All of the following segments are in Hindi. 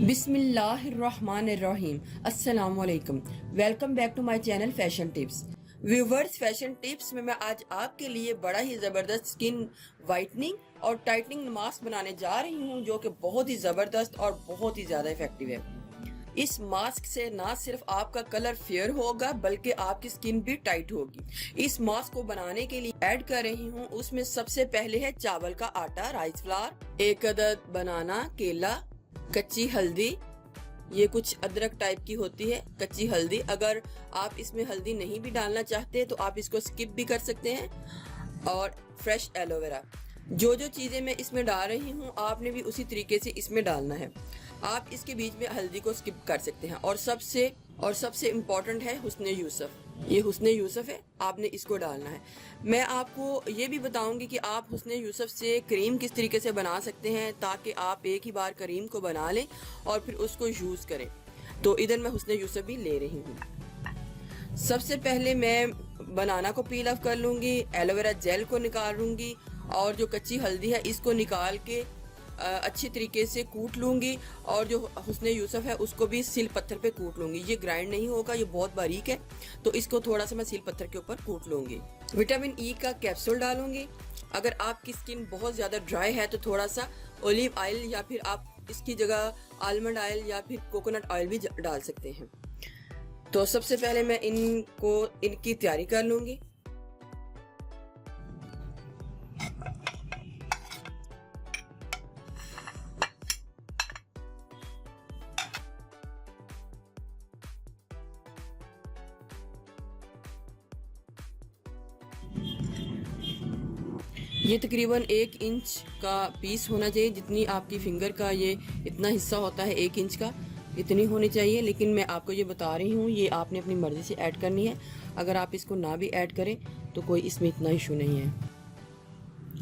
बिस्मिल्लाहिर्रहमानिर्रहीम। अस्सलाम वालेकुम। Welcome back to my channel fashion tips. Viewers, fashion tips में मैं आज आपके लिए बड़ा ही ज़बरदस्त स्किन वाइटनिंग और टाइटनिंग मास्क बनाने जा रही हूँ, जो कि बहुत ही ज़बरदस्त और बहुत ही ज़्यादा इफेक्टिव है। इस मास्क से ना सिर्फ आपका कलर फेयर होगा बल्कि आपकी स्किन भी टाइट होगी। इस मास्क को बनाने के लिए ऐड कर रही हूँ, उसमें सबसे पहले है चावल का आटा, राइस फ्लावर, 1 अदद बनाना, केला, कच्ची हल्दी, ये कुछ अदरक टाइप की होती है कच्ची हल्दी। अगर आप इसमें हल्दी नहीं भी डालना चाहते तो आप इसको स्किप भी कर सकते हैं, और फ्रेश एलोवेरा। जो जो चीज़ें मैं इसमें डाल रही हूँ आपने भी उसी तरीके से इसमें डालना है। आप इसके बीच में हल्दी को स्किप कर सकते हैं। और सबसे इम्पोर्टेंट है हुस्न यूसुफ। ये हुस्न यूसुफ है, आपने इसको डालना है। मैं आपको ये भी बताऊंगी कि आप हुस्न यूसुफ से क्रीम किस तरीके से बना सकते हैं, ताकि आप एक ही बार क्रीम को बना लें और फिर उसको यूज़ करें। तो इधर मैं हुस्न यूसुफ भी ले रही हूँ। सबसे पहले मैं बनाना को पील ऑफ कर लूँगी, एलोवेरा जेल को निकाल लूँगी, और जो कच्ची हल्दी है इसको निकाल के अच्छी तरीके से कूट लूँगी, और जो हुस्न यूसुफ है उसको भी सिल पत्थर पे कूट लूँगी। ये ग्राइंड नहीं होगा, ये बहुत बारीक है, तो इसको थोड़ा सा मैं सिल पत्थर के ऊपर कूट लूँगी। विटामिन ई का कैप्सूल डालूँगी। अगर आपकी स्किन बहुत ज़्यादा ड्राई है तो थोड़ा सा ओलिव ऑयल या फिर आप इसकी जगह आलमंड ऑयल या फिर कोकोनट ऑयल भी डाल सकते हैं। तो सबसे पहले मैं इनकी तैयारी कर लूँगी। ये तकरीबन 1 इंच का पीस होना चाहिए। जितनी आपकी फिंगर का ये इतना हिस्सा होता है 1 इंच का, इतनी होनी चाहिए। लेकिन मैं आपको ये बता रही हूँ, ये आपने अपनी मर्ज़ी से ऐड करनी है। अगर आप इसको ना भी ऐड करें तो कोई इसमें इतना इशू नहीं है।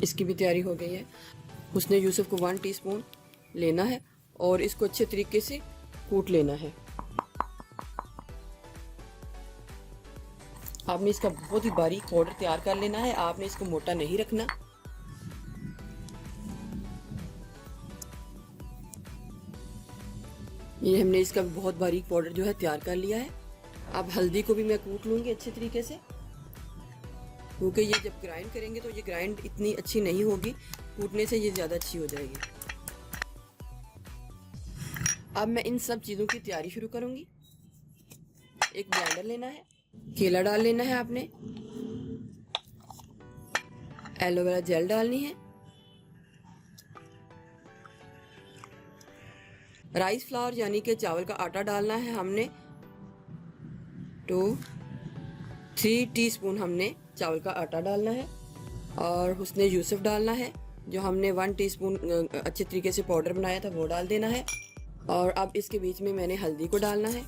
इसकी भी तैयारी हो गई है। हुस्न यूसुफ को 1 टीस्पून लेना है और इसको अच्छे तरीके से कूट लेना है। आपने इसका बहुत ही बारीक पाउडर तैयार कर लेना है, आपने इसको मोटा नहीं रखना। ये हमने इसका बहुत बारीक पाउडर जो है तैयार कर लिया है। अब हल्दी को भी मैं कूट लूँगी अच्छे तरीके से, क्योंकि ये जब ग्राइंड करेंगे तो ये ग्राइंड इतनी अच्छी नहीं होगी, कूटने से ये ज़्यादा अच्छी हो जाएगी। अब मैं इन सब चीज़ों की तैयारी शुरू करूँगी। एक ब्लेंडर लेना है, केला डाल लेना है आपने, एलोवेरा जेल डालनी है, राइस फ्लावर यानी कि चावल का आटा डालना है हमने 3 टीस्पून हमने चावल का आटा डालना है, और हुस्न यूसुफ डालना है। जो हमने 1 टीस्पून अच्छे तरीके से पाउडर बनाया था वो डाल देना है। और अब इसके बीच में मैंने हल्दी को डालना है,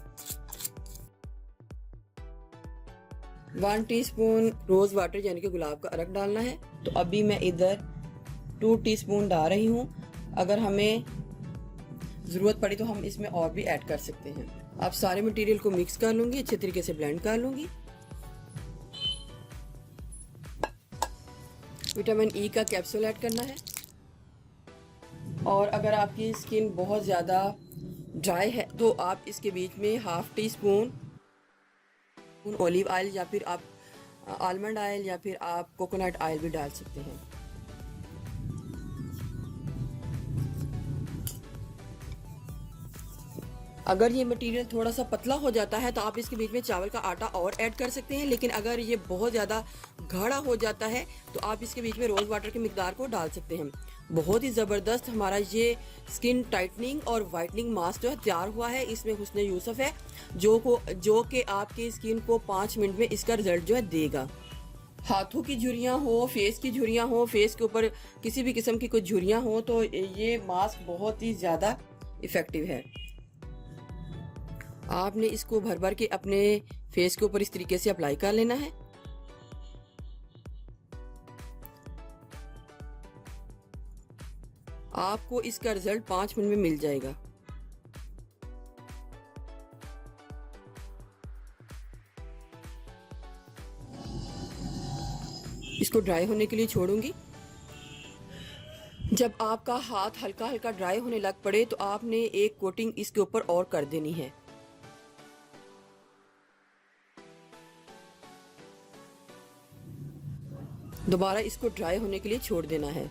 1 टीस्पून रोज़ वाटर यानी कि गुलाब का अरक डालना है। तो अभी मैं इधर 2 टीस्पून डाल रही हूँ। अगर हमें ज़रूरत पड़ी तो हम इसमें और भी ऐड कर सकते हैं। अब सारे मटेरियल को मिक्स कर लूँगी, अच्छे तरीके से ब्लेंड कर लूँगी। विटामिन ई का कैप्सूल ऐड करना है। और अगर आपकी स्किन बहुत ज़्यादा ड्राई है तो आप इसके बीच में 1/2 टीस्पून ऑलिव ऑयल या फिर आप आलमंड ऑयल या फिर आप कोकोनट ऑयल भी डाल सकते हैं। अगर ये मटेरियल थोड़ा सा पतला हो जाता है तो आप इसके बीच में चावल का आटा और ऐड कर सकते हैं। लेकिन अगर ये बहुत ज़्यादा गाढ़ा हो जाता है तो आप इसके बीच में रोज़ वाटर की मिकदार को डाल सकते हैं। बहुत ही ज़बरदस्त हमारा ये स्किन टाइटनिंग और वाइटनिंग मास्क जो है तैयार हुआ है। इसमें हुस्न यूसुफ है जो कि आपकी स्किन को 5 मिनट में इसका रिजल्ट जो है देगा। हाथों की झुर्रियाँ हो, फेस की झुर्रियाँ हो, फेस के ऊपर किसी भी किस्म की कोई झुर्रियाँ हो तो ये मास्क बहुत ही ज़्यादा इफ़ेक्टिव है। आपने इसको भर भर के अपने फेस के ऊपर इस तरीके से अप्लाई कर लेना है। आपको इसका रिजल्ट 5 मिनट में मिल जाएगा। इसको ड्राई होने के लिए छोड़ूंगी। जब आपका हाथ हल्का हल्का ड्राई होने लग पड़े तो आपने एक कोटिंग इसके ऊपर और कर देनी है। दोबारा इसको ड्राई होने के लिए छोड़ देना है।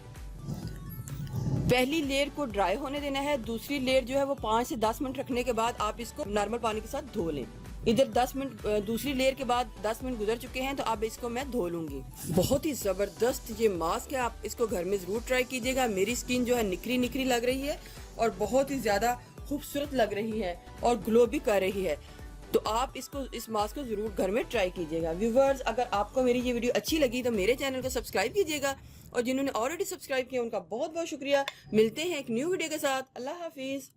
पहली लेयर को ड्राई होने देना है। दूसरी लेयर जो है वो 5 से 10 मिनट रखने के बाद आप इसको नॉर्मल पानी के साथ धो लें। इधर 10 मिनट, दूसरी लेयर के बाद 10 मिनट गुजर चुके हैं, तो अब इसको मैं धो लूंगी। बहुत ही जबरदस्त ये मास्क है, आप इसको घर में जरूर ट्राई कीजिएगा। मेरी स्किन जो है निखरी निखरी लग रही है और बहुत ही ज्यादा खूबसूरत लग रही है और ग्लो भी कर रही है। तो आप इस मास्क को जरूर घर में ट्राई कीजिएगा। व्यूवर्स, अगर आपको मेरी ये वीडियो अच्छी लगी तो मेरे चैनल को सब्सक्राइब कीजिएगा और जिन्होंने ऑलरेडी सब्सक्राइब किया उनका बहुत बहुत शुक्रिया। मिलते हैं एक न्यू वीडियो के साथ। अल्लाह हाफिज।